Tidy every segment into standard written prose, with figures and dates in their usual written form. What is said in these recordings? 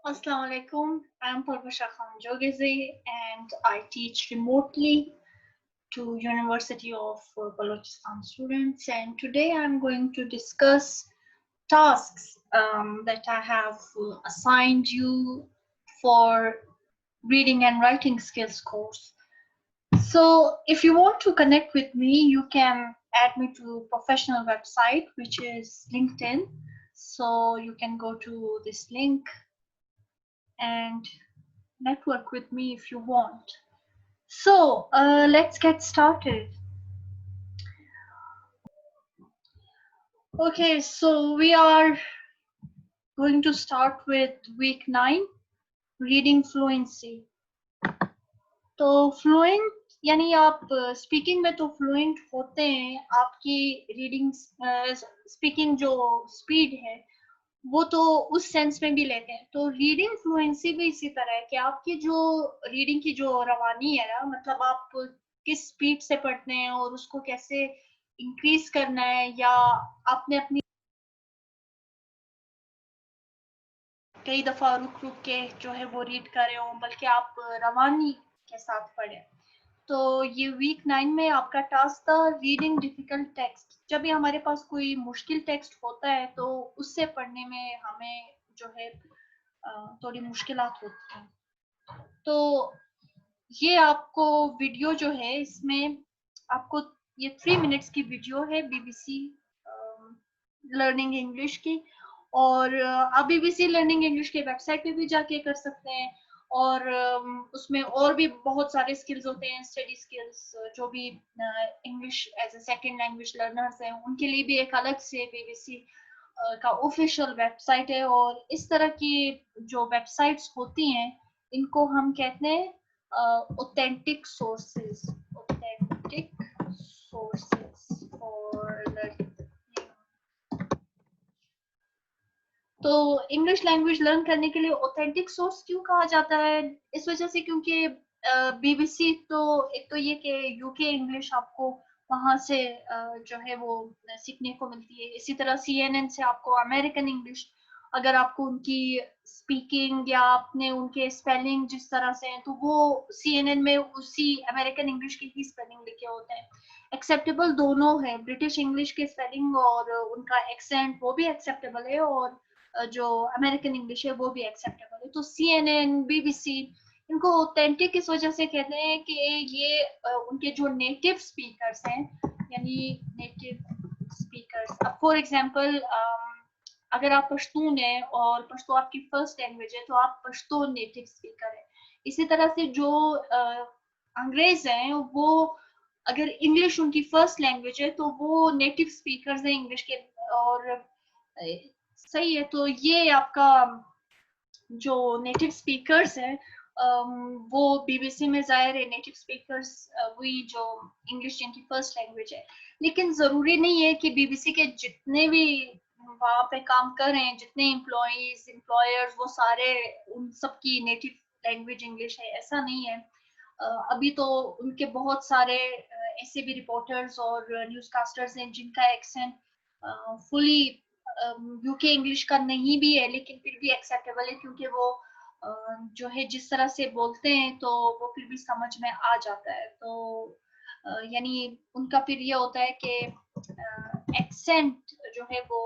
Assalamu alaikum. I'm Parvasha Khan Jogezi and I teach remotely to University of Balochistan students, and today I'm going to discuss tasks that I have assigned you for reading and writing skills course. So if you want to connect with me, you can add me to professional website which is LinkedIn. So you can go to this link and network with me if you want. So let's get started. Okay, so we are going to start with week 9, reading fluency. तो fluent यानी आप speaking में तो fluent होते हैं, आपकी reading speaking जो speed है वो तो उस सेंस में भी लेते हैं। तो रीडिंग फ्लुएंसी भी इसी तरह है कि आपकी जो रीडिंग की जो रवानी है ना, मतलब आप किस स्पीड से पढ़ते हैं और उसको कैसे इंक्रीज करना है, या आपने अपनी कई दफा रुक रुक के जो है वो रीड कर रहे हो, बल्कि आप रवानी के साथ पढ़े। तो ये वीक 9 में आपका टास्क था रीडिंग डिफिकल्ट टेक्स्ट। जब भी हमारे पास कोई मुश्किल टेक्स्ट होता है तो उससे पढ़ने में हमें जो है थोड़ी मुश्किलात होती हैं। तो ये आपको वीडियो जो है इसमें आपको ये 3 मिनट्स की वीडियो है बीबीसी लर्निंग इंग्लिश की, और आप बीबीसी लर्निंग इंग्लिश के वेबसाइट पे भी जाके कर सकते हैं। और उसमें और भी बहुत सारे स्किल्स होते हैं, स्टडी स्किल्स, जो भी English as a second language learners हैं उनके लिए भी एक अलग से बीबीसी का ऑफिशियल वेबसाइट है। और इस तरह की जो वेबसाइट्स होती हैं इनको हम कहते हैं authentic sources for learning। तो इंग्लिश लैंग्वेज लर्न करने के लिए ऑथेंटिक सोर्स क्यों कहा जाता है? इस वजह से क्योंकि बीबीसी तो एक तो ये कि यूके इंग्लिश आपको वहां से जो है वो सीखने को मिलती है। इसी तरह सीएनएन से आपको अमेरिकन इंग्लिश, अगर आपको उनकी स्पीकिंग या आपने उनके स्पेलिंग जिस तरह से हैं तो वो सीएनएन में उसी अमेरिकन इंग्लिश के ही स्पेलिंग लिखे होते हैं। एक्सेप्टेबल दोनों है, ब्रिटिश इंग्लिश के स्पेलिंग और उनका एक्सेंट वो भी एक्सेप्टेबल है, और जो अमेरिकन इंग्लिश है वो भी एक्सेप्टेबल है। तो सीएनएन, बीबीसी इनको ऑथेंटिक इस वजह से कहते हैं कि ये उनके जो नेटिव स्पीकर्स हैं, यानी नेटिव स्पीकर्स, अब फॉर एग्जांपल अगर आप पश्तून है और पश्तो आपकी फर्स्ट लैंग्वेज है तो आप पश्तो नेटिव स्पीकर है। इसी तरह से जो अंग्रेज हैं वो अगर इंग्लिश उनकी फर्स्ट लैंग्वेज है तो वो नेटिव स्पीकर्स हैं इंग्लिश के। और सही है, तो ये आपका जो नेटिव स्पीकर्स है वो बीबीसी में जाहिर है नेटिव स्पीकर्स वही जो इंग्लिश जिनकी फर्स्ट लैंग्वेज है। लेकिन जरूरी नहीं है कि बीबीसी के जितने भी वहां पे काम कर रहे हैं, जितने एम्प्लॉयज एम्प्लॉयर्स, वो सारे उन सबकी नेटिव लैंग्वेज इंग्लिश है, ऐसा नहीं है। अभी तो उनके बहुत सारे ऐसे भी रिपोर्टर्स और न्यूज़कास्टर्स हैं जिनका एक्सेंट फुली यूके इंग्लिश का नहीं भी है, लेकिन फिर भी एक्सेप्टेबल है क्योंकि वो जो है जिस तरह से बोलते हैं तो वो फिर भी समझ में आ जाता है। तो यानी उनका फिर ये होता है कि एक्सेंट जो है वो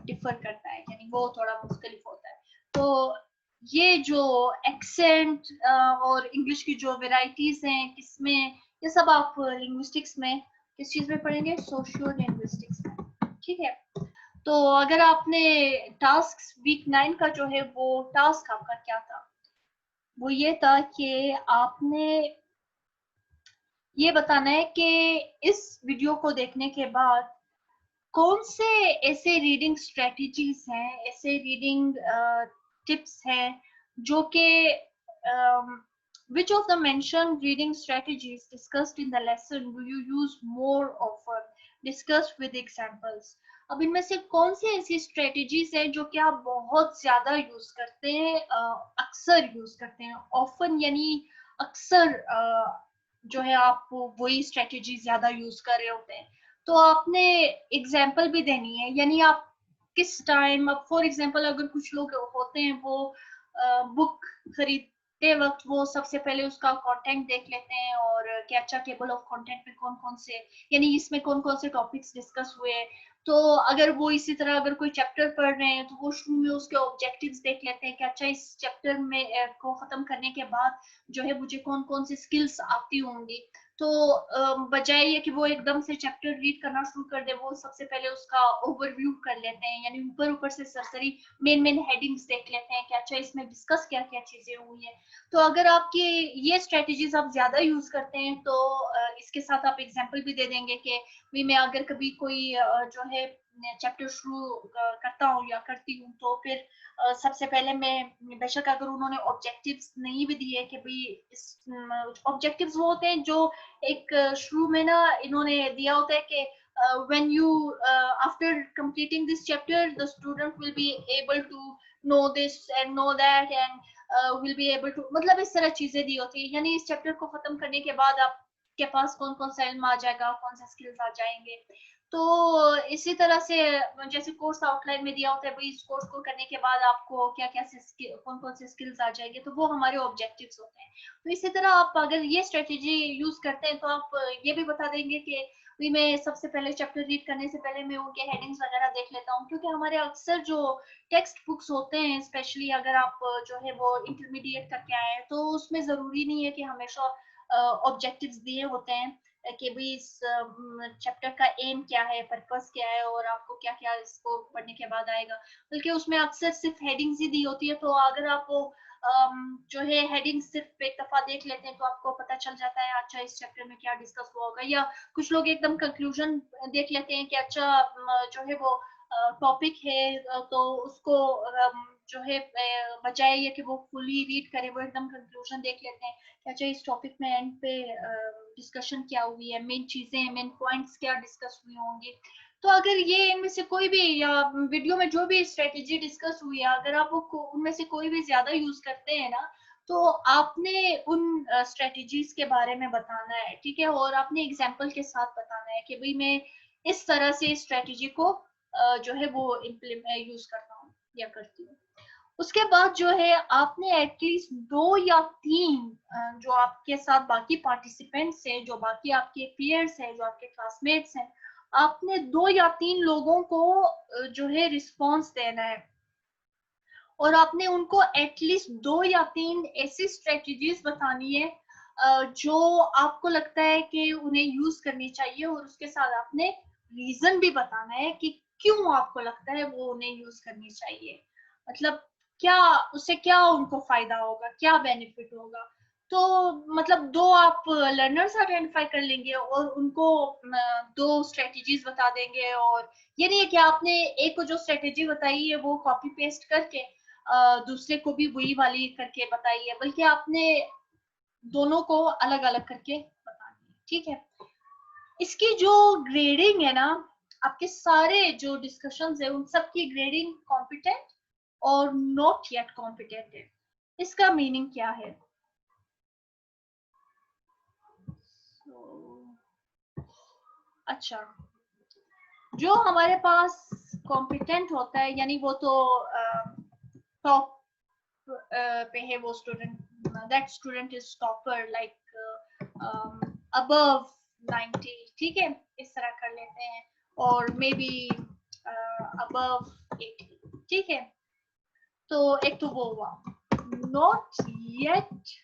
डिफर करता है, यानी वो थोड़ा मुख्तलिफ होता है। तो ये जो एक्सेंट और इंग्लिश की जो वेराइटीज हैं किसमें, ये सब आप लिंग्विस्टिक्स में किस चीज में पढ़ेंगे? सोशियो लिंग्विस्टिक्स में। ठीक है, तो अगर आपने टास्क वीक 9 का जो है वो टास्क आपका क्या था, वो ये था कि आपने ये बताना है कि इस वीडियो को देखने के बाद कौन से ऐसे रीडिंग स्ट्रेटजीज हैं, ऐसे रीडिंग टिप्स हैं जो कि which of the mentioned reading strategies discussed in the lesson do you use more often, discussed with examples। अब इनमें से कौन सी ऐसी स्ट्रेटजीज हैं जो कि आप बहुत ज्यादा यूज करते हैं, अक्सर यूज करते हैं? ऑफन यानी अक्सर जो है आप वही स्ट्रेटजी ज्यादा यूज कर रहे होते हैं। तो आपने एग्जाम्पल भी देनी है, यानी आप किस टाइम, अब फॉर एग्जाम्पल अगर कुछ लोग होते हैं वो बुक खरीदते वक्त वो सबसे पहले उसका कंटेंट देख लेते हैं और कि अच्छा टेबल ऑफ कंटेंट में कौन कौन से, यानी इसमें कौन कौन से टॉपिक्स डिस्कस हुए। तो अगर वो इसी तरह अगर कोई चैप्टर पढ़ रहे हैं तो वो शुरू में उसके ऑब्जेक्टिव्स देख लेते हैं कि अच्छा इस चैप्टर में को खत्म करने के बाद जो है मुझे कौन कौन सी स्किल्स आती होंगी। तो बजाय ये कि वो एकदम से चैप्टर रीड करना शुरू कर दे, वो सबसे पहले उसका ओवरव्यू कर लेते हैं, यानी ऊपर ऊपर से सरसरी मेन मेन हेडिंग्स देख लेते हैं कि अच्छा इसमें डिस्कस क्या क्या चीजें हुई हैं। तो अगर आपकी ये स्ट्रेटजीज आप ज्यादा यूज करते हैं तो इसके साथ आप एग्जांपल भी दे देंगे कि भी मैं अगर कभी कोई जो है चैप्टर शुरू करता हूँ या करती हूँ तो फिर सबसे पहले मैं बेशक अगर उन्होंने ऑब्जेक्टिव्स नहीं भी दिए कि भाई ऑब्जेक्टिव्स वो होते हैं जो एक शुरू में ना इन्होंने दिया होता है कि when you after completing this chapter the student will be able to know this and know that and will be able to, मतलब इस तरह चीजें दी होती है, यानी इस चैप्टर को खत्म करने के बाद आपके पास कौन कौन सा इल्म आ जाएगा, कौन सा स्किल्स आ जाएंगे। तो इसी तरह से जैसे कोर्स आउटलाइन में दिया होता है भाई इस कोर्स को करने के बाद आपको क्या क्या कौन कौन से स्किल्स आ जाएंगे, तो वो हमारे ऑब्जेक्टिव्स होते हैं। तो इसी तरह आप अगर ये स्ट्रेटेजी यूज करते हैं तो आप ये भी बता देंगे कि भी मैं सबसे पहले चैप्टर रीड करने से पहले मैं उनके हेडिंग्स वगैरह देख लेता हूँ, क्योंकि हमारे अक्सर जो टेक्स्ट बुक्स होते हैं स्पेशली अगर आप जो है वो इंटरमीडिएट करके आए हैं तो उसमें जरूरी नहीं है कि हमेशा ऑब्जेक्टिव्स दिए होते हैं कि भाई इस चैप्टर का एम क्या है, पर्पस क्या है और आपको क्या क्या इसको पढ़ने के बाद आएगा, बल्कि उसमें अक्सर सिर्फ हेडिंग्स ही दी होती है। तो अगर आप जो है हेडिंग सिर्फ एक दफा देख लेते हैं तो आपको पता चल जाता है अच्छा इस चैप्टर में क्या डिस्कस हुआ होगा, या कुछ लोग एकदम कंक्लूजन देख लेते हैं कि अच्छा जो है वो टॉपिक है तो उसको जो है बजाय ये कि वो फुली रीड करें वो एकदम कंक्लूजन देख लेते हैं कि अच्छा इस टॉपिक में एंड पे डिस्कशन क्या हुई है, मेन चीजें मेन पॉइंट्स क्या डिस्कस हुई होंगी। तो अगर ये इनमें से कोई भी या वीडियो में जो भी स्ट्रेटेजी डिस्कस हुई है अगर आप उनमें से कोई भी ज्यादा यूज करते हैं ना तो आपने उन स्ट्रेटेजीज के बारे में बताना है, ठीक है, और आपने एग्जांपल के साथ बताना है कि भाई मैं इस तरह से स्ट्रेटेजी को जो है वो इम्प्लीमेंट यूज करता हूँ या करती हूँ। उसके बाद जो है आपने एटलीस्ट 2 या 3 जो आपके साथ बाकी पार्टिसिपेंट्स हैं, जो बाकी आपके पीयर्स हैं, जो आपके क्लासमेट्स हैं, आपने 2 या 3 लोगों को जो है रिस्पॉन्स देना है और आपने उनको एटलीस्ट 2 या 3 ऐसी स्ट्रेटजीज बतानी है जो आपको लगता है कि उन्हें यूज करनी चाहिए और उसके साथ आपने रीजन भी बताना है कि क्यों आपको लगता है वो उन्हें यूज करनी चाहिए, मतलब क्या उससे क्या उनको फायदा होगा, क्या बेनिफिट होगा। तो मतलब 2 आप लर्नर्स आइडेंटिफाई कर लेंगे और उनको 2 स्ट्रेटजीज बता देंगे, और ये नहीं है कि आपने एक को जो स्ट्रेटेजी बताई है वो कॉपी पेस्ट करके दूसरे को भी वही वाली करके बताई है, बल्कि आपने दोनों को अलग अलग करके बतानी है, ठीक है। इसकी जो ग्रेडिंग है ना, आपके सारे जो डिस्कशंस है उन सब की ग्रेडिंग कॉम्पिटेंट और नॉट येट कॉम्पिटेंट है। इसका मीनिंग क्या है? अच्छा, जो हमारे पास कॉम्पिटेंट होता है यानी वो तो टॉप पे है वो student, that student is topper like above 90, ठीक है, इस तरह कर लेते हैं, और मे बी अबव 80, ठीक है। तो एक तो वो हुआ नॉट येट,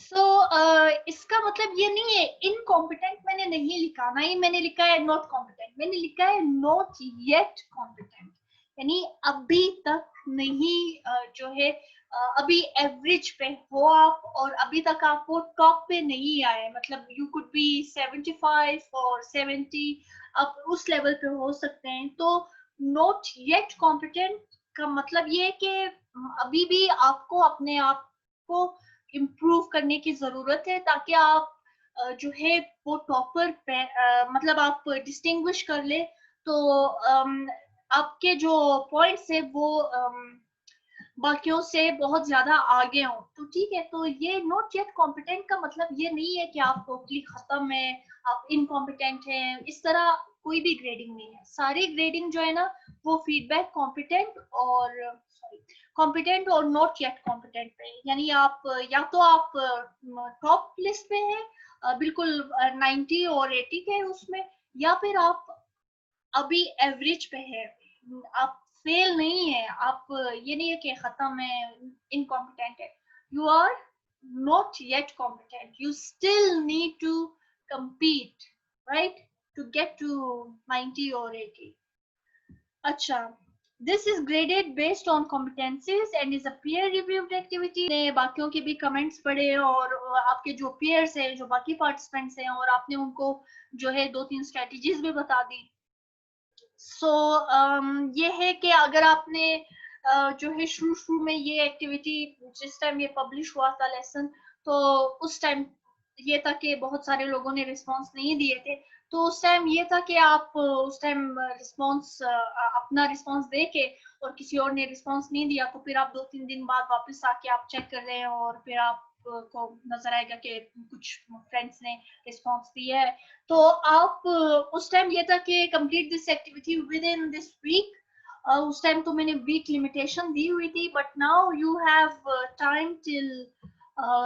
सो इसका मतलब ये नहीं है इनकॉम्पिटेंट मैंने नहीं लिखा, ना ही मैंने लिखा है नॉट कॉम्पिटेंट, मैंने लिखा है नॉट येट कॉम्पिटेंट, यानी अभी तक नहीं जो है अभी एवरेज पे हो आप और अभी तक आप वो टॉप पे नहीं आए, मतलब यू कुड बी 75 और 70, आप उस लेवल पे हो सकते हैं। तो नॉट येट कॉम्पिटेंट का मतलब ये है कि अभी भी आपको अपने आप को इम्प्रूव करने की जरूरत है ताकि आप जो है वो टॉपर पे मतलब आप डिस्टिंग्विश कर ले, तो आपके जो पॉइंट्स है वो बाकियों से बहुत ज्यादा आगे हो, तो ठीक है। तो ये नॉट येट कॉम्पिटेंट का मतलब ये नहीं है कि आप टोटली खत्म है, आप इनकॉम्पिटेंट हैं, इस तरह कोई भी ग्रेडिंग नहीं है। सारी ग्रेडिंग जो है ना वो फीडबैक कॉम्पिटेंट और कॉम्पिटेंट और नॉट येट कॉम्पिटेंट पे, यानी आप या तो आप टॉप लिस्ट पे हैं बिल्कुल 90 और 80 के उसमें, या फिर आप अभी एवरेज पे है, आप फेल नहीं है, आप ये नहीं है कि खत्म है, इनकॉम्पिटेंट है, you are not yet competent, you still need to compete, right, to get to 90 or 80. अच्छा, this is graded based on competencies and is a peer reviewed activity. ने बाकियों के भी कमेंट्स पढ़े और आपके जो peers हैं, जो बाकी पार्टिसिपेंट्स हैं, और आपने उनको जो है 2-3 स्ट्रेटजीज भी बता दी। सो ये है कि अगर आपने जो है शुरू में ये एक्टिविटी जिस टाइम ये पब्लिश हुआ था लेसन, तो उस टाइम ये था कि बहुत सारे लोगों ने रिस्पांस नहीं दिए थे, तो उस टाइम ये था कि आप उस टाइम रिस्पांस अपना रिस्पांस दे के और किसी और ने रिस्पांस नहीं दिया तो फिर आप 2-3 दिन बाद वापस आके आप चेक कर रहे हैं और फिर आप को नजर आएगा कि कुछ फ्रेंड्स ने रिस्पांस दिया है, तो आप उस टाइम ये था कि complete this activity within this week. उस टाइम तो मैंने वीक लिमिटेशन दी हुई थी, but now you have time till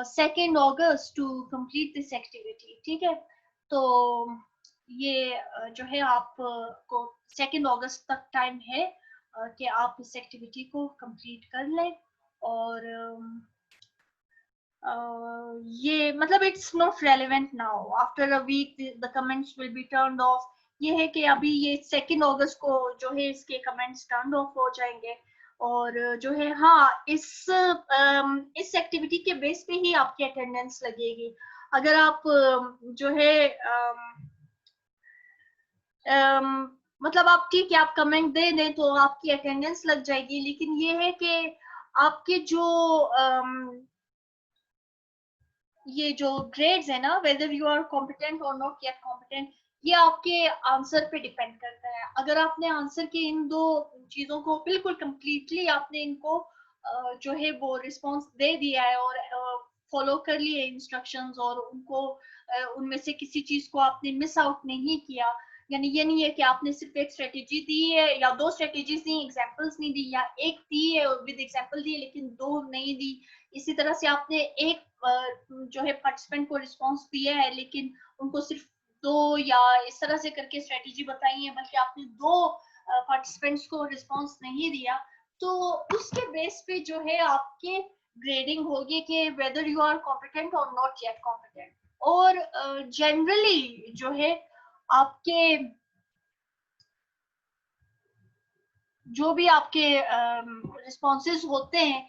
2 August to complete this activity, ठीक है। तो ये जो है आप को 2 अगस्त तक टाइम है कि आप इस एक्टिविटी को कंप्लीट कर लें, और ये मतलब it's not relevant now, after a week the comments will be turned off. ये है कि अभी ये 2 अगस्त को जो है इसके कमेंट्स टर्न ऑफ हो जाएंगे, और जो है हाँ इस एक्टिविटी के बेस पे ही आपकी अटेंडेंस लगेगी। अगर आप जो है मतलब आप ठीक है आप कमेंट दे दें तो आपकी अटेंडेंस लग जाएगी, लेकिन ये है कि आपके जो ये जो ग्रेड्स है ना, वेदर यू आर कॉम्पिटेंट और नॉट येट कॉम्पिटेंट, ये आपके आंसर पे डिपेंड करता है। अगर आपने आंसर के इन 2 चीजों को बिल्कुल कंप्लीटली आपने इनको जो है वो रिस्पांस दे दिया है और फॉलो कर लिए इंस्ट्रक्शंस, और उनको उनमें से किसी चीज को आपने मिस आउट नहीं किया, यानी ये नहीं है कि आपने सिर्फ एक स्ट्रेटेजी दी है या 2 स्ट्रेटेजीज दी, एग्जांपल्स नहीं दी, या एक दी है और विद एग्जांपल दी लेकिन 2 नहीं दी, इसी तरह से आपने एक जो है पार्टिसिपेंट को रिस्पांस दिया है लेकिन उनको सिर्फ 2 या इस तरह से करके स्ट्रेटेजी बताई है, बल्कि आपने 2 पार्टिसिपेंट्स को रिस्पांस नहीं दिया, तो उसके बेस पे जो है आपके ग्रेडिंग होगी कि वेदर यू आर कॉम्पिटेंट और नॉट येट कॉम्पिटेंट। और जनरली जो है आपके जो भी आपके रिस्पॉन्सेज होते हैं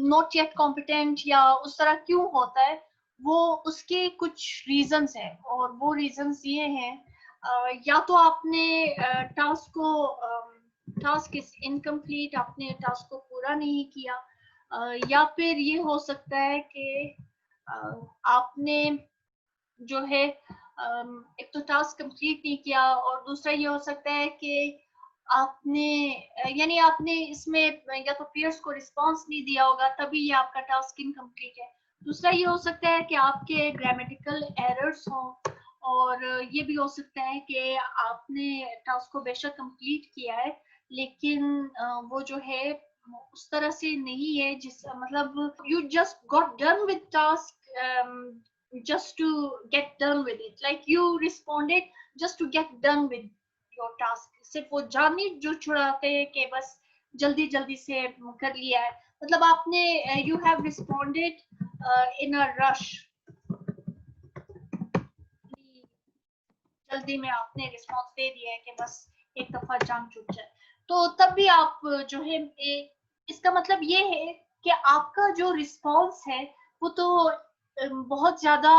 नॉट येट कॉम्पिटेंट या उस तरह क्यों होता है, वो उसके कुछ रीजंस है, और वो रीजंस ये हैं या तो आपने टास्क इज इनकम्प्लीट, आपने टास्क को पूरा नहीं किया, या फिर ये हो सकता है कि आपने जो है एक तो टास्क कंप्लीट नहीं किया, और दूसरा ये हो सकता है कि आपने यानी आपने इसमें या तो पीयर्स को रिस्पांस नहीं दिया होगा, तभी ये आपका टास्क इनकम्प्लीट है। दूसरा ये हो सकता है कि आपके ग्रामेटिकल एरर्स हो, और ये भी हो सकता है कि आपने टास्क को बेशक कंप्लीट किया है लेकिन वो जो है उस तरह से नहीं है जिस मतलब you just got done with task just to get done with it, like you responded just to get done with your task, सिर्फ वो जानी जो छुड़ाते हैं कि बस जल्दी जल्दी से कर लिया है, मतलब आपने you have responded in a rush, जल्दी में आपने रिस्पांस दे दिया है कि बस एक दफा जान छूट जाए, तो तब भी आप जो है इसका मतलब ये है कि आपका जो रिस्पांस है वो तो बहुत ज्यादा,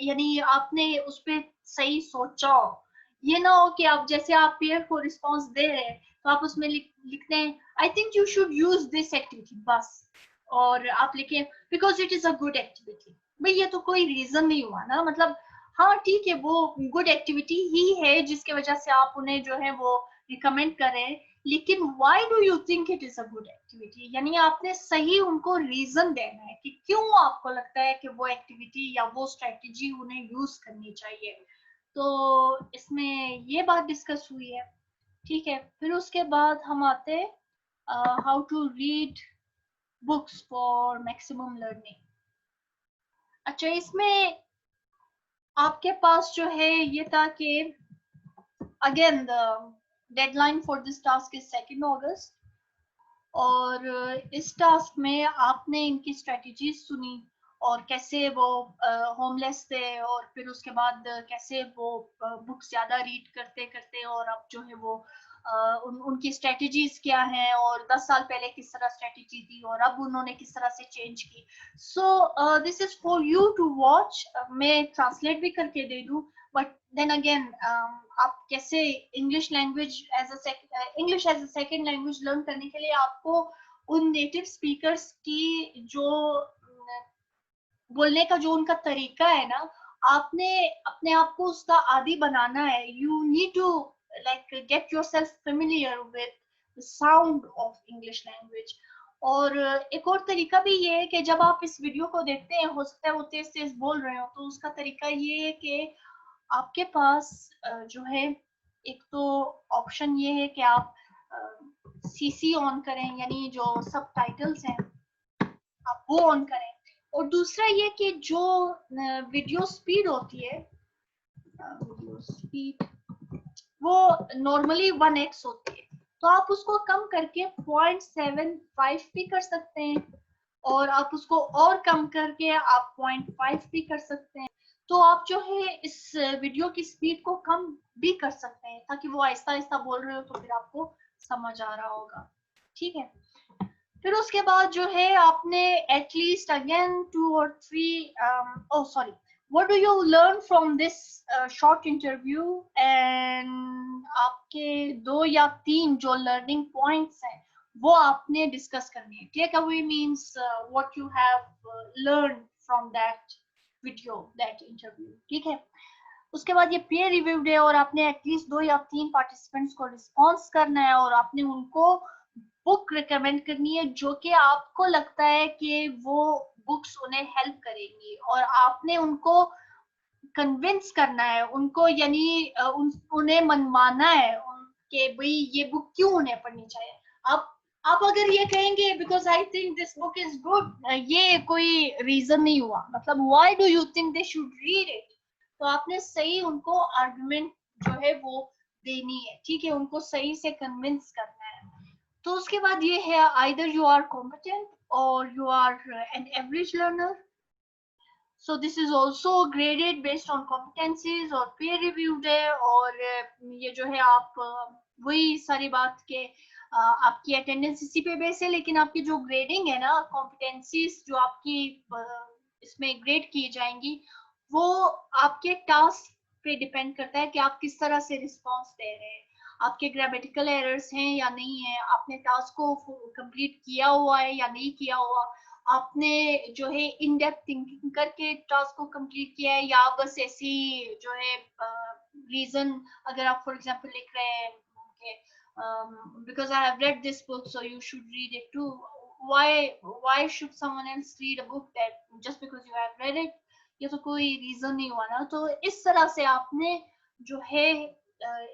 यानी आपने उस पर सही सोचा हो, ये ना हो कि आप जैसे आप पेयर को रिस्पांस दे रहे हैं तो आप उसमें लिखते हैं I think you should use this activity बस, और आप लिखें because it is a good activity. भाई ये तो कोई रीजन नहीं हुआ ना, मतलब हाँ ठीक है वो गुड एक्टिविटी ही है जिसके वजह से आप उन्हें जो है वो रिकमेंड कर रहे हैं, लेकिन why do you think it is a good activity, यानी आपने सही उनको रीजन देना है कि क्यों आपको लगता है कि वो एक्टिविटी या वो स्ट्रेटेजी उन्हें यूज करनी चाहिए। तो इसमें ये बात डिस्कस हुई है, ठीक है। फिर उसके बाद हम आते how to read books for maximum learning. अच्छा, इसमें आपके पास जो है ये था कि again the deadline for this task is 2 August, और इस टास्क में आपने इनकी स्ट्रेटजीज सुनी और कैसे वो होमलेस थे, और फिर उसके बाद कैसे वो बुक्स ज्यादा रीड करते करते, और अब जो है वो उनकी स्ट्रेटजीज क्या हैं, और 10 साल पहले किस तरह स्ट्रेटजी थी और अब उन्होंने किस तरह से चेंज की। So this is for you to watch. मैं ट्रांसलेट भी करके दे दूं, बट देन अगेन आप कैसे English language English as a second language learn करने के लिए आपको उन नेटिव स्पीकर्स की जो बोलने का जो उनका तरीका है ना, आपने अपने आप को उसका आदी बनाना है। You need to like get yourself familiar with the sound of English language. और एक और तरीका भी ये है कि जब आप इस वीडियो को देखते हैं, हो सकता है वो तेज तेज बोल रहे हो, तो उसका तरीका ये है कि आपके पास जो है एक तो ऑप्शन ये है कि आप सीसी ऑन करें, यानी जो सबटाइटल्स हैं आप वो ऑन करें। और दूसरा ये कि जो वीडियो स्पीड होती है, वीडियो स्पीड वो नॉर्मली 1x होती है, तो आप उसको कम करके 0.75 भी कर सकते हैं, और आप उसको और कम करके आप 0.5 भी कर सकते हैं। तो आप जो है इस वीडियो की स्पीड को कम भी कर सकते हैं, ताकि वो आहिस्ता आहिस्ता बोल रहे हो तो फिर आपको समझ आ रहा होगा, ठीक है। फिर उसके बाद जो है आपने at least again 2 or 3 oh sorry, what do you learn from this short interview, and आपके 2 या 3 जो लर्निंग पॉइंट्स हैं वो आपने डिस्कस करनी है। Take away means what you have learn from that video, that interview, ठीक है। उसके बाद ये पीयर रिव्यूड है, और आपने एटलीस्ट 2 या 3 पार्टिसिपेंट्स को रिस्पॉन्स करना है, और आपने उनको बुक रिकमेंड करनी है जो कि आपको लगता है कि वो बुक्स उन्हें हेल्प करेंगी, और आपने उनको कन्विंस करना है उनको, यानी उन्हें मनवाना है कि भाई ये बुक क्यों उन्हें पढ़नी चाहिए। आप अगर ये कहेंगे because I think this book is good, ये कोई रीजन नहीं हुआ, मतलब why do you think they should read it, तो आपने सही उनको आर्गुमेंट जो है वो देनी है, ठीक है, उनको सही से कन्विंस करना है। तो उसके बाद ये है आइदर यू आर कॉम्पिटेंट और you are an average learner. So this is also graded based on competencies और पीयर रिव्यूड है, और ये जो है आप वही सारी बात के आपकी अटेंडेंस इसी पे बेस है, लेकिन आपकी जो ग्रेडिंग है ना, कॉम्पिटेंसीज जो आपकी इसमें ग्रेड की जाएंगी, वो आपके टास्क पे डिपेंड करता है कि आप किस तरह से रिस्पॉन्स दे रहे हैं, आपके ग्रामेटिकल एरर्स हैं या नहीं है, आपने टास्क को कंप्लीट किया हुआ है या नहीं किया हुआ, आपने जो है इन डेप्थ थिंकिंग करके टास्क को कंप्लीट किया है, या बस ऐसी जो है रीजन, अगर आप फॉर एग्जांपल लिख रहे हैं कि because I have read this book so you should read it too, why should someone else read a book that just because you have read it, ये तो कोई रीजन नहीं हुआ ना। तो इस तरह से आपने जो है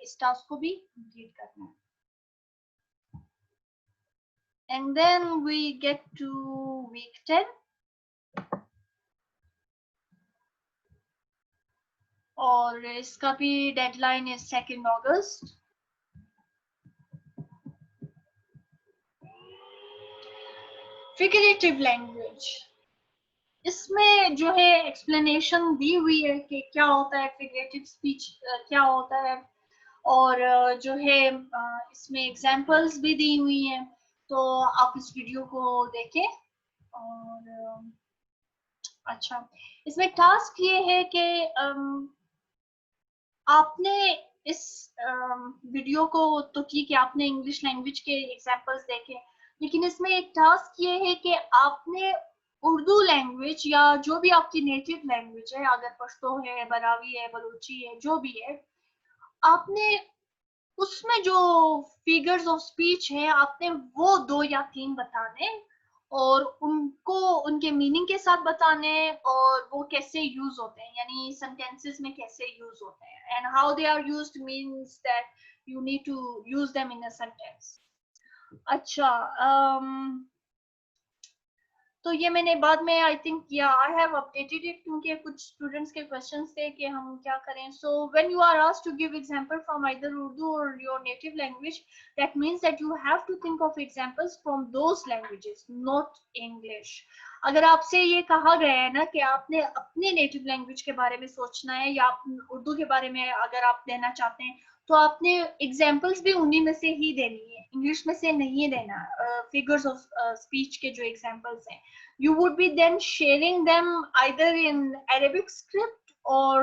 इस टास्क को भी कंप्लीट करना है। And then we get to week 10, और इसका भी डेडलाइन है 2 अगस्त। फिगरेटिव लैंग्वेज, इसमें जो है एक्सप्लेनेशन दी हुई है कि क्या होता है फिगरेटिव स्पीच, क्या होता है, और जो है इसमें एग्जांपल्स भी दी हुई हैं, तो आप इस वीडियो को देखें। और अच्छा, इसमें टास्क ये है कि आपने इस वीडियो को तो ठीक है, आपने इंग्लिश लैंग्वेज के एग्जांपल्स देखे, लेकिन इसमें एक टास्क ये है कि आपने उर्दू लैंग्वेज या जो भी आपकी नेटिव लैंग्वेज है, अगर पश्तो है, बरावी है, बलूची है, जो भी है, आपने उसमें जो फिगर्स ऑफ स्पीच है आपने वो 2 या 3 बताने, और उनको उनके मीनिंग के साथ बताने और वो कैसे यूज होते हैं, यानी सेंटेंसेस में कैसे यूज होते हैं, and how they are used means that you need to use them in a sentence. अच्छा, तो ये मैंने बाद में आई थिंक या आई हैव अपडेटेड इट, क्योंकि कुछ स्टूडेंट्स के क्वेश्चंस थे कि हम क्या करें। So when you are asked to give example from either Urdu or your native language, that means that you have to think of examples from those languages, not English. अगर आपसे ये कहा गया है ना कि आपने अपने नेटिव लैंग्वेज के बारे में सोचना है या उर्दू के बारे में अगर आप देना चाहते हैं, तो आपने एग्जाम्पल्स भी उन्हीं में से ही देनी है, इंग्लिश में से नहीं देना। फिगर्स ऑफ स्पीच के जो एग्जाम्पल्स हैं, you would be then sharing them either in Arabic script or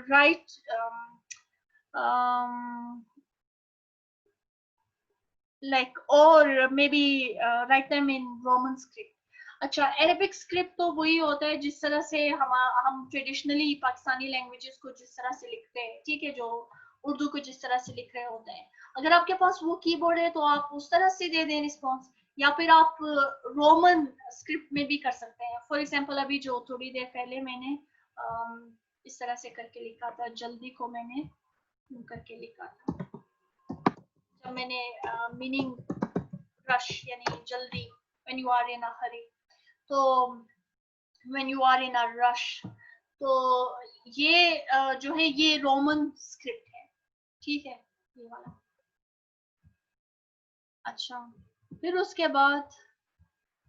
write um, like or maybe write them in Roman script. अच्छा, अरेबिक स्क्रिप्ट तो वही होता है जिस तरह से हम ट्रेडिशनली पाकिस्तानी लैंग्वेजेस को जिस तरह से लिखते हैं, ठीक है, जो उर्दू को जिस तरह से लिख रहे होते हैं। अगर आपके पास वो कीबोर्ड है तो आप उस तरह से दे दें रिस्पॉन्स, या फिर आप रोमन स्क्रिप्ट में भी कर सकते हैं। फॉर एग्जांपल अभी जो थोड़ी देर पहले मैंने इस तरह से करके लिखा था, जल्दी को मैंने करके लिखा था, जब मैंने मीनिंग रश यानी जल्दी, when you are in a hurry, तो when you are in a rush, तो ये जो है ये रोमन स्क्रिप्ट है, ठीक है, ये वाला। अच्छा, फिर उसके बाद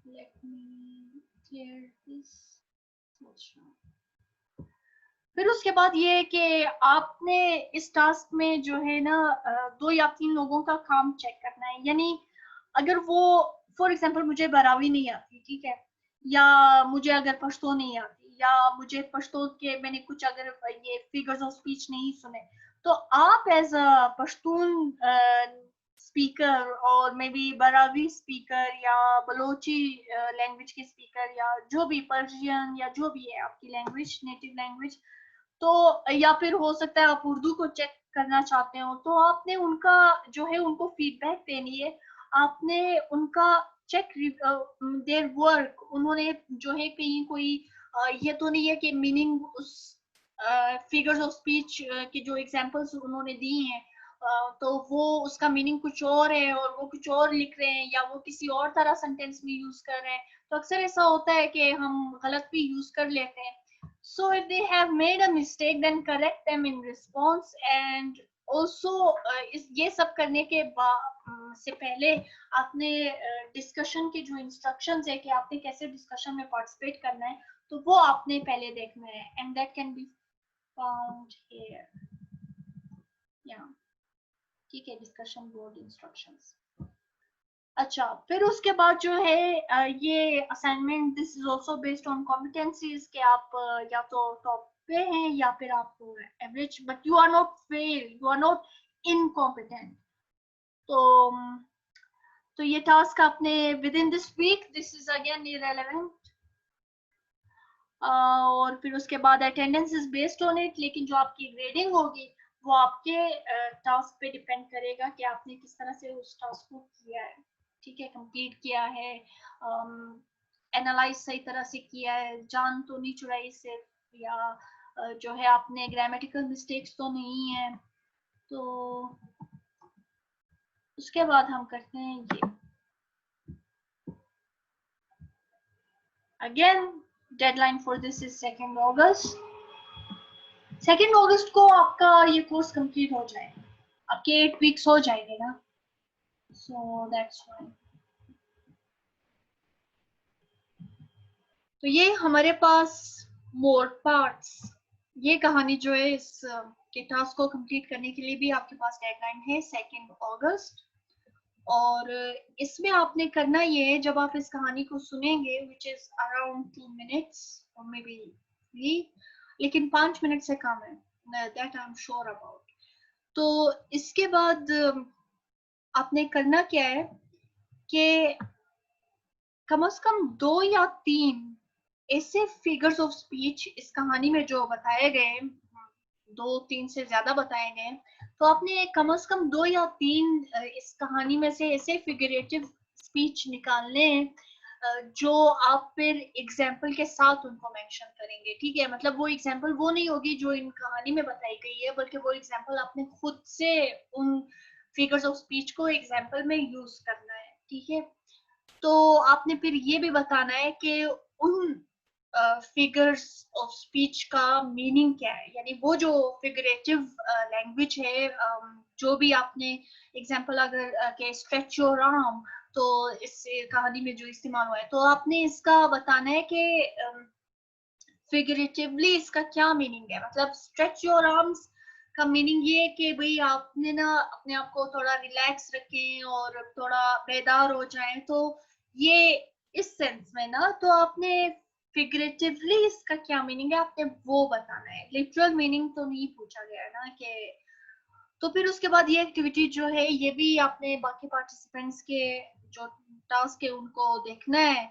लेट मी क्लियर दिस। अच्छा, फिर उसके बाद ये है कि आपने इस टास्क में जो है ना 2 या 3 लोगों का काम चेक करना है, यानी अगर वो फॉर एग्जांपल मुझे बरावी नहीं आती, ठीक है, या मुझे अगर पश्तो नहीं आती, या मुझे पश्तो के मैंने कुछ अगर ये फिगर्स ऑफ स्पीच नहीं सुने, तो आप एज अ पश्तून स्पीकर और मे बी बरावी स्पीकर या बलोची लैंग्वेज के स्पीकर या जो भी पर्शियन या जो भी है आपकी लैंग्वेज, नेटिव लैंग्वेज, तो या फिर हो सकता है आप उर्दू को चेक करना चाहते हो, तो आपने उनका जो है उनको फीडबैक देनी है। आपने उनका चेक देयर वर्क, उन्होंने जो है कहीं कोई ये तो नहीं है कि मीनिंग उस फिगर्स ऑफ स्पीच की जो एग्जांपल्स उन्होंने दी हैं तो वो उसका मीनिंग कुछ और है और वो कुछ और लिख रहे हैं, या वो किसी और तरह सेंटेंस में यूज कर रहे हैं। तो अक्सर ऐसा होता है कि हम गलत भी यूज कर लेते हैं। So if they have made a mistake, then correct them in response, and also ये सब करने के से पहले आपने डिस्कशन के जो इंस्ट्रक्शंस है कि आपने कैसे डिस्कशन में पार्टिसिपेट करना है, तो वो आपने पहले देखना है, and that can be found here, yeah, ठीक है, डिस्कशन बोर्ड इंस्ट्रक्शंस। अच्छा, फिर उसके बाद जो है ये assignment, this is also based on competencies कि आप या तो टॉप पे हैं या फिर आप average, but you are not fail, you are not incompetent. तो तो ये टास्क आपने within this week, this is again irrelevant, और फिर उसके बाद attendance is based on it, लेकिन जो आपकी ग्रेडिंग होगी वो आपके टास्क पे डिपेंड करेगा कि आपने किस तरह से उस टास्क को किया है, ठीक है, कंप्लीट किया है, एनालाइज सही तरह से किया है, जान तो नहीं चुराई सिर्फ, या जो है आपने ग्रामेटिकल मिस्टेक्स तो नहीं है। तो उसके बाद हम करते हैं ये again, deadline for this is 2 अगस्त। 2 अगस्त को आपका ये कोर्स कंप्लीट हो जाएगा, आपके 8 वीक्स हो जाएंगे ना, सो दैट्स फाइन। तो ये हमारे पास मोर पार्ट्स, ये कहानी जो है इस के टास्क को कंप्लीट करने के लिए भी आपके पास डेडलाइन है 2 अगस्त। और इसमें आपने करना ये है, जब आप इस कहानी को सुनेंगे विच इज अराउंड 2 मिनट्स और मे बी 3, लेकिन 5 मिनट से कम है, that I am sure about. तो इसके बाद आपने करना क्या है कि कम से कम 2 या 3 ऐसे फिगर्स ऑफ स्पीच इस कहानी में जो बताए गए, 2-3 से ज्यादा बताए गए, तो आपने कम से कम 2 या 3 इस कहानी में से ऐसे फिगरेटिव स्पीच निकालने हैं जो आप फिर एग्जाम्पल के साथ उनको मेंशन करेंगे, ठीक है। मतलब वो एग्जाम्पल वो नहीं होगी जो इन कहानी में बताई गई है, बल्कि वो एग्जाम्पल आपने खुद से उन फिगर्स ऑफ स्पीच को एग्जाम्पल में यूज करना है, ठीक है। तो आपने फिर ये भी बताना है कि उन फिगर्स ऑफ स्पीच का मीनिंग क्या है, यानी वो जो फिगरेटिव लैंग्वेज है, जो भी आपने एग्जांपल अगर के स्ट्रेच योर आर्म, तो इस कहानी में जो इस्तेमाल हुआ है, तो आपने इसका बताना है कि फिगरेटिवली इसका क्या मीनिंग है। मतलब स्ट्रेच योर आर्म्स का मीनिंग ये है कि भाई आपने ना अपने आप को थोड़ा रिलैक्स रखें और थोड़ा बेदार हो जाएं, तो ये इस सेंस में ना, तो आपने फिगरेटिवली इसका क्या मीनिंग है आपने वो बताना है, लिटरल मीनिंग तो नहीं पूछा गया है ना कि। तो फिर उसके बाद ये एक्टिविटी जो है ये भी आपने बाकी पार्टिसिपेंट्स के जो टास्क है उनको देखना है,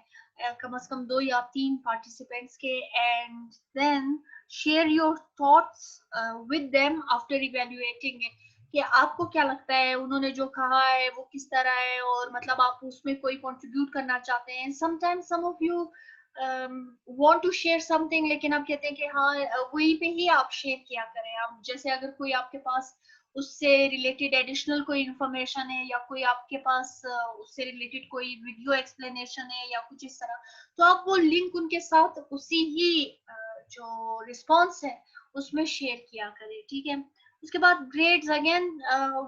कम से कम 2 या 3 पार्टिसिपेंट्स के, and then share your thoughts with them after evaluating it, कि आपको क्या लगता है उन्होंने जो कहा है वो किस तरह है, और मतलब आप उसमें कोई कंट्रीब्यूट करना चाहते हैं। Sometimes some of you want to share something, लेकिन आप कहते हैं कि हाँ वहीं पे ही आप शेयर किया करें। आप जैसे अगर कोई आपके पास उससे रिलेटेड एडिशनल कोई इंफॉर्मेशन है, या कोई आपके पास उससे रिलेटेड कोई वीडियो एक्सप्लेनेशन है या कुछ इस तरह, तो आप वो लिंक उनके साथ उसी ही जो रिस्पॉन्स है उसमें शेयर किया करें, ठीक है। उसके बाद grades again,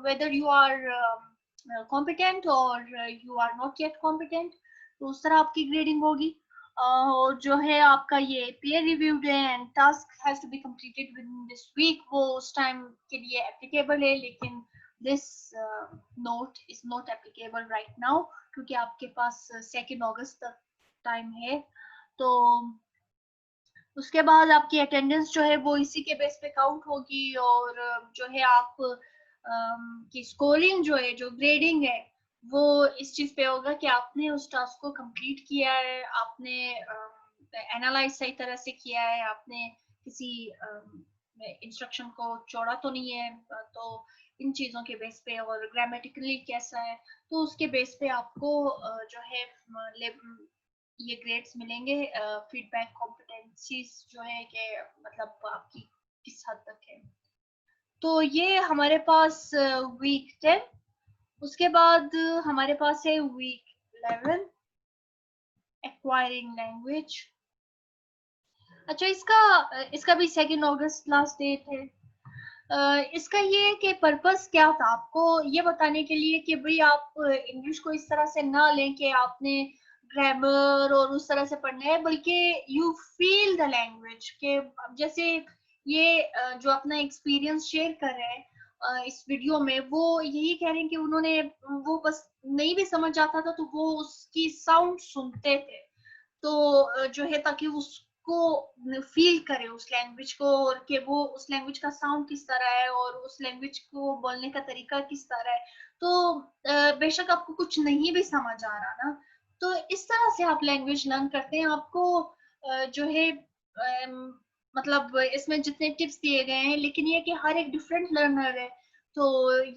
whether you are competent और you are not yet competent, तो उस तरह आपकी ग्रेडिंग होगी। और जो है आपका ये peer reviewed है and task has to be completed within this week, वो उस टाइम के लिए एप्लीकेबल है, लेकिन this note is not applicable right now क्योंकि आपके पास 2 अगस्त तक टाइम है। तो उसके बाद आपकी अटेंडेंस जो है वो इसी के बेस पे काउंट होगी, और जो है आप की स्कोरिंग जो है, जो ग्रेडिंग है, वो इस चीज पे होगा कि आपने उस टास्क को कंप्लीट किया है, आपने एनालाइज सही तरह से किया है, आपने किसी इंस्ट्रक्शन को छोड़ा तो नहीं है, तो इन चीजों के बेस पे, और ग्रामेटिकली कैसा है, तो उसके बेस पे आपको जो है ये ग्रेड्स मिलेंगे। फीडबैक कॉम्पिटेंसीज जो है कि मतलब आपकी किस हद तक है। तो ये हमारे पास वीक 10, उसके बाद हमारे पास है वीक 11 एक्वायरिंग लैंग्वेज। अच्छा, इसका भी 2 अगस्त लास्ट डेट है। इसका ये कि पर्पस क्या था, आपको ये बताने के लिए कि भाई आप इंग्लिश को इस तरह से ना लें कि आपने ग्रामर और उस तरह से पढ़ना है, बल्कि यू फील द लैंग्वेज के। जैसे ये जो अपना एक्सपीरियंस शेयर कर रहे हैं इस वीडियो में, वो यही कह रहे हैं कि उन्होंने वो बस नहीं भी समझ आता था तो वो उसकी साउंड सुनते थे, तो जो है ताकि उसको फील करे उस लैंग्वेज को, और कि वो उस लैंग्वेज का साउंड किस तरह है और उस लैंग्वेज को बोलने का तरीका किस तरह है। तो बेशक आपको कुछ नहीं भी समझ आ रहा ना, तो इस तरह से आप लैंग्वेज लर्न करते हैं। आपको जो है मतलब इसमें जितने टिप्स दिए गए हैं, लेकिन ये कि हर एक डिफरेंट लर्नर है, तो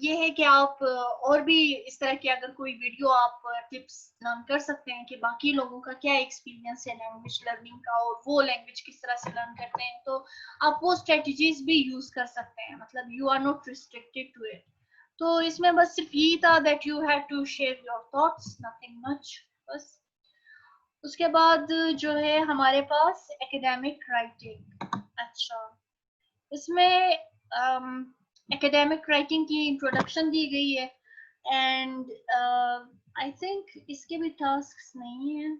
ये है कि आप और भी इस तरह की अगर कोई वीडियो आप टिप्स लर्न कर सकते हैं कि बाकी लोगों का क्या एक्सपीरियंस है लैंग्वेज लर्निंग का, और वो लैंग्वेज किस तरह से लर्न करते हैं, तो आप वो स्ट्रेटजीज भी यूज कर सकते हैं। मतलब you are not restricted to it. तो इसमें बस सिर्फ यही था that you have to share your thoughts, nothing much, बस। उसके बाद जो है हमारे पास एकेडमिक राइटिंग। अच्छा, इसमें एकेडमिक राइटिंग की इंट्रोडक्शन दी गई है, एंड आई थिंक इसके भी टास्क्स नहीं है,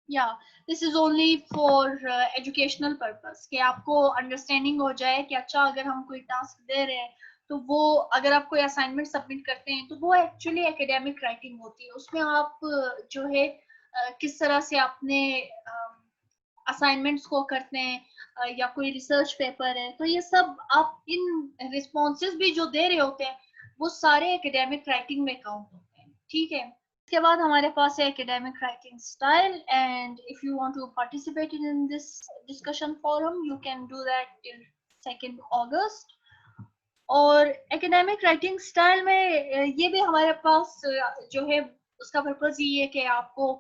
या this is only for educational purpose, कि आपको अंडरस्टैंडिंग हो जाए कि अच्छा अगर हम कोई टास्क दे रहे हैं तो वो, अगर आप कोई असाइनमेंट सबमिट करते हैं तो वो एक्चुअली एकेडमिक राइटिंग होती है। उसमें आप जो है किस तरह से अपने असाइनमेंट्स को करते हैं, या कोई रिसर्च पेपर है, तो ये सब आप इन रिस्पॉन्सेज भी जो दे रहे होते हैं वो सारे एकेडमिक राइटिंग में काउंट होते हैं, ठीक है। इसके बाद हमारे पास है academic writing style, and if you want to participate in this discussion forum you can do that till 2 August. और एकेडमिक राइटिंग स्टाइल में ये भी हमारे पास जो है उसका पर्पज ये है कि आपको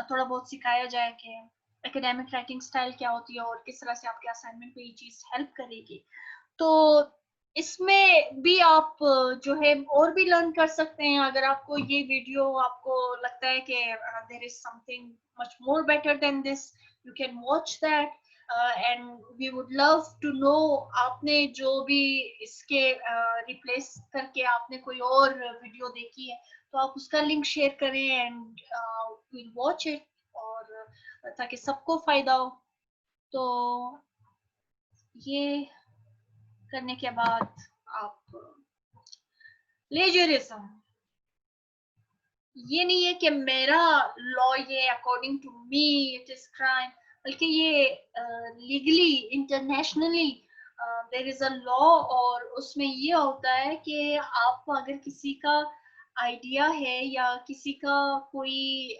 थोड़ा बहुत सिखाया जाए कि एकेडमिक राइटिंग स्टाइल क्या होती है और किस तरह से आपके असाइनमेंट पे ये चीज हेल्प करेगी। तो इसमें भी आप जो है और भी लर्न कर सकते हैं। अगर आपको ये वीडियो आपको लगता है कि there is something much more better than this, you can watch that and we would love to know आपने जो भी इसके रिप्लेस करके आपने कोई और वीडियो देखी है तो आप उसका लिंक शेयर करें एंड विल वॉच इट, और ताकि सबको फायदा हो। तो ये करने के बाद आप प्लेजरिज्म, ये नहीं है कि मेरा लॉ ये according to me it is crime, बल्कि ये legally internationally there is a law, और उसमें ये होता है कि आप अगर किसी का आइडिया है या किसी का कोई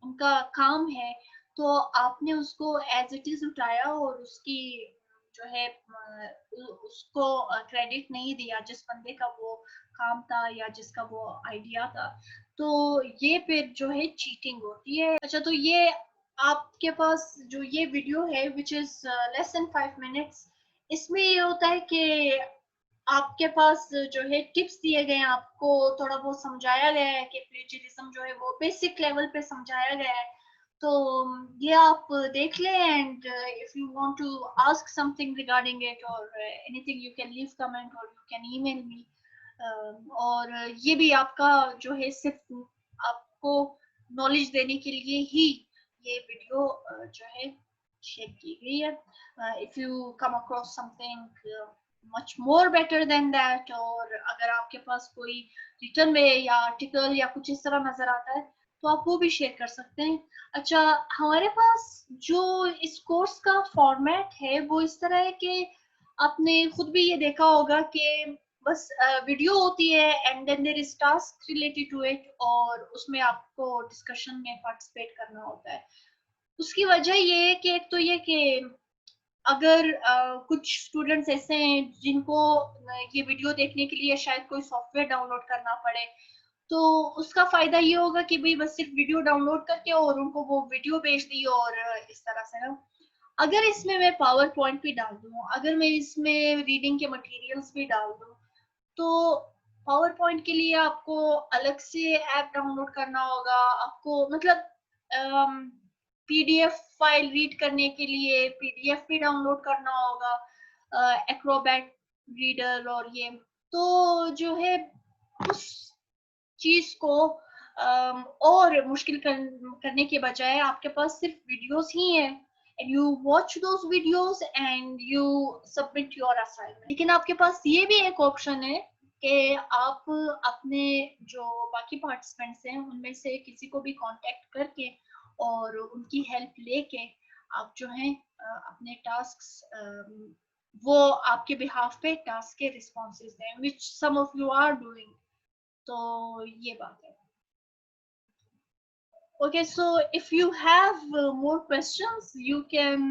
उनका काम है तो आपने उसको एज इट इज उठाया और उसकी जो है उसको क्रेडिट नहीं दिया जिस बंदे का वो काम था या जिसका वो आइडिया था, तो ये फिर जो है चीटिंग होती है। अच्छा, तो ये आपके पास जो ये वीडियो है which is less than 5 minutes, इसमें ये होता है कि आपके पास जो है टिप्स दिए गए हैं, आपको थोड़ा बहुत समझाया गया है कि प्लेजरिज्म जो है वो बेसिक लेवल पे समझाया गया है। तो ये आप देख लें and if you want to ask something regarding it or anything you can leave comment or you can email me. और ये भी आपका जो है सिर्फ आपको नॉलेज देने के लिए ही ये वीडियो जो है शेयर की गई है। If you come across something much more better then that, और अगर आपके पास कोई रिटर्न में या आर्टिकल या कुछ इस तरह नजर आता है तो आप वो भी शेयर कर सकते हैं। अच्छा, हमारे पास जो इस कोर्स का फॉर्मेट है वो इस तरह है कि आपने खुद भी ये देखा होगा कि बस वीडियो होती है and then there is task related to it, और उसमें आपको डिस्कशन में पार्टिसिपेट करना होता है। उसकी वजह ये है कि एक तो ये कि अगर कुछ स्टूडेंट्स ऐसे हैं जिनको ये वीडियो देखने के लिए शायद कोई सॉफ्टवेयर डाउनलोड करना पड़े, तो उसका फायदा ये होगा कि भाई बस सिर्फ वीडियो डाउनलोड करके और उनको वो वीडियो भेज दी और इस तरह से ना। अगर इसमें मैं पावर पॉइंट भी डाल दूँ, अगर मैं इसमें रीडिंग के मटेरियल्स भी डाल दूँ, तो पावर पॉइंट के लिए आपको अलग से ऐप डाउनलोड करना होगा। आपको मतलब पीडीएफ फाइल रीड करने के लिए पीडीएफ भी डाउनलोड करना होगा, एक्रोबैट रीडर, और ये तो जो है उस चीज को और मुश्किल करने के बजाय आपके पास सिर्फ वीडियोस ही हैं and you watch those videos and you submit your assignment। लेकिन आपके पास ये भी एक ऑप्शन है कि आप अपने जो बाकी पार्टिसिपेंट्स हैं उनमें से किसी को भी कांटेक्ट करके और उनकी हेल्प लेके आप जो है अपने टास्क्स वो आपके बिहाफ पे टास्क के रिस्पॉन्सेज दें, which some of you are doing। तो ये बात है। Okay, so if you have more questions, you can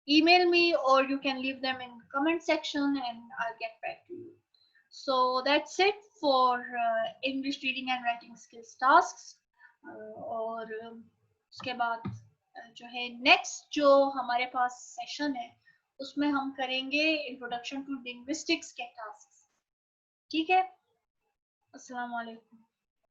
email me or you can leave them in comment section and I'll get back to you. So that's it for English reading and writing skills tasks। और उसके बाद जो है next जो हमारे पास session है उसमें हम करेंगे इंट्रोडक्शन टू लिंग्विस्टिक्स के टास्क। ठीक है, अस्सलाम वालेकुम।